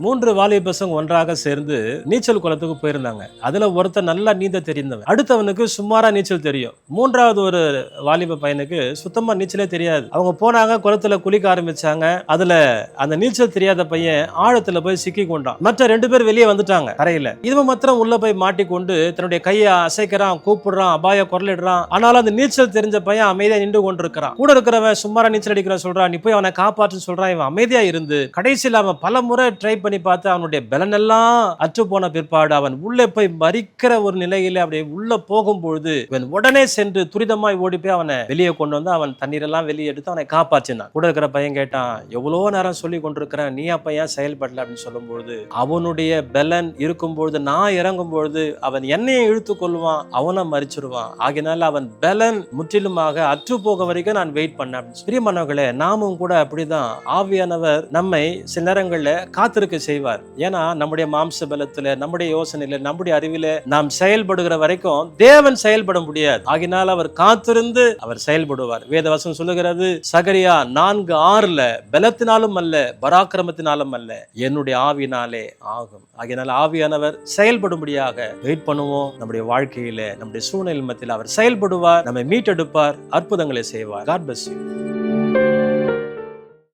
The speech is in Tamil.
3 வாலிப பசங்க ஒன்றாக சேர்ந்து நீச்சல் குளத்துக்கு போயிருந்தாங்க. அதுல ஒருத்தன் நல்லா நீந்த தெரிந்தவன், அடுத்தவனுக்கு சுமாரா நீச்சல் தெரியும். 3வது ஒரு வாலிப பையனுக்கு சுத்தமா நீச்சலே தெரியாது. அவங்க போனாங்க, குளத்துல குளிக்க ஆரம்பிச்சாங்க. அதுல அந்த நீச்சல் தெரியாத பையன் ஆழத்துல போய் சிக்கி கொண்டான். மற்ற 2 பேர் வெளியே வந்துட்டாங்க கரையில. இவன் மாத்திரம் உள்ள போய் மாட்டிக்கொண்டு தன்னுடைய கையை அசைக்கிறான், கூப்பிடுறான், அபாய குரலிடுறான். ஆனாலும் அந்த நீச்சல் தெரிஞ்ச பையன் அமைதியா நின்று கொண்டிருக்கிறான். கூட இருக்கிறவன் சுமாரா நீச்சல் அடிக்கிற சொல்றான், நீ போய் அவனை காப்பாற்று சொல்றான். இவன் அமைதியா இருந்து கடைசியில் அவன் பல முறை ட்ரை பண்ணி பார்த்து அவனுடைய பலன் எல்லாம் அற்று போன பிற்பாடு அவன் உள்ளே போய் மறிக்கிற ஒரு நிலையில அப்படியே உள்ள போகும்பொழுது இவன் உடனே சென்று துரிதமாய் ஓடி போய் அவனை வெளியே கொண்டு வந்து அவன் தண்ணீரெல்லாம் வெளியே எடுத்து அவனை காப்பாற்றினான். கூட இருக்கிற பையன் கேட்டான், எவ்வளவு நேரம் சொல்லி கொண்டிருக்கிறேன், நீ அப்ப ஏன் செயல்படல அப்படின்னு சொல்லும்பொழுது, அவனுடைய பலன் இருக்கும்பொழுது நான் இறங்கும் பொழுது அவன் என்னையை இழுத்து கொள்வான், அவனை மறிச்சிருவான். ஆகினால அவன் பலன் முற்றிலுமாக அற்று போக வரைக்கும் நான் வெயிட் பண்ணேன். பிரியமானவர்களே, நாமும் கூட அப்படிதான் ஆவியானவர் நம்மை சில நேரங்கள்ல காத்திருக்க செய்வார். ஏன்னா நம்முடைய மாம்ச பலத்துல, நம்முடைய யோசனையில, நம்முடைய அறிவில நாம் செயல்படுகிற வரைக்கும் தேவன் செயல்பட முடியாது. ஆகினால் அவர் காத்திருந்து அவர் செயல்படுவார். வேதவசனம் சொல்லுகிறது, சகரியா 4:6 பலத்தினாலும் அல்ல பராக்கிரமத்தினாலும் அல்ல, என்னுடைய ஆவியினாலே ஆகும். ஆகினால் ஆவியானவர் செயல்படும்படியாக வெயிட் பண்ணுவோம். நம்முடைய வாழ்க்கையில, நம்முடைய சூழ்நிலை மத்தியில் அவர் செயல்படுவார், நம்மை மீட்டெடுப்பார், அற்புதங்களை செய்வார். God bless you.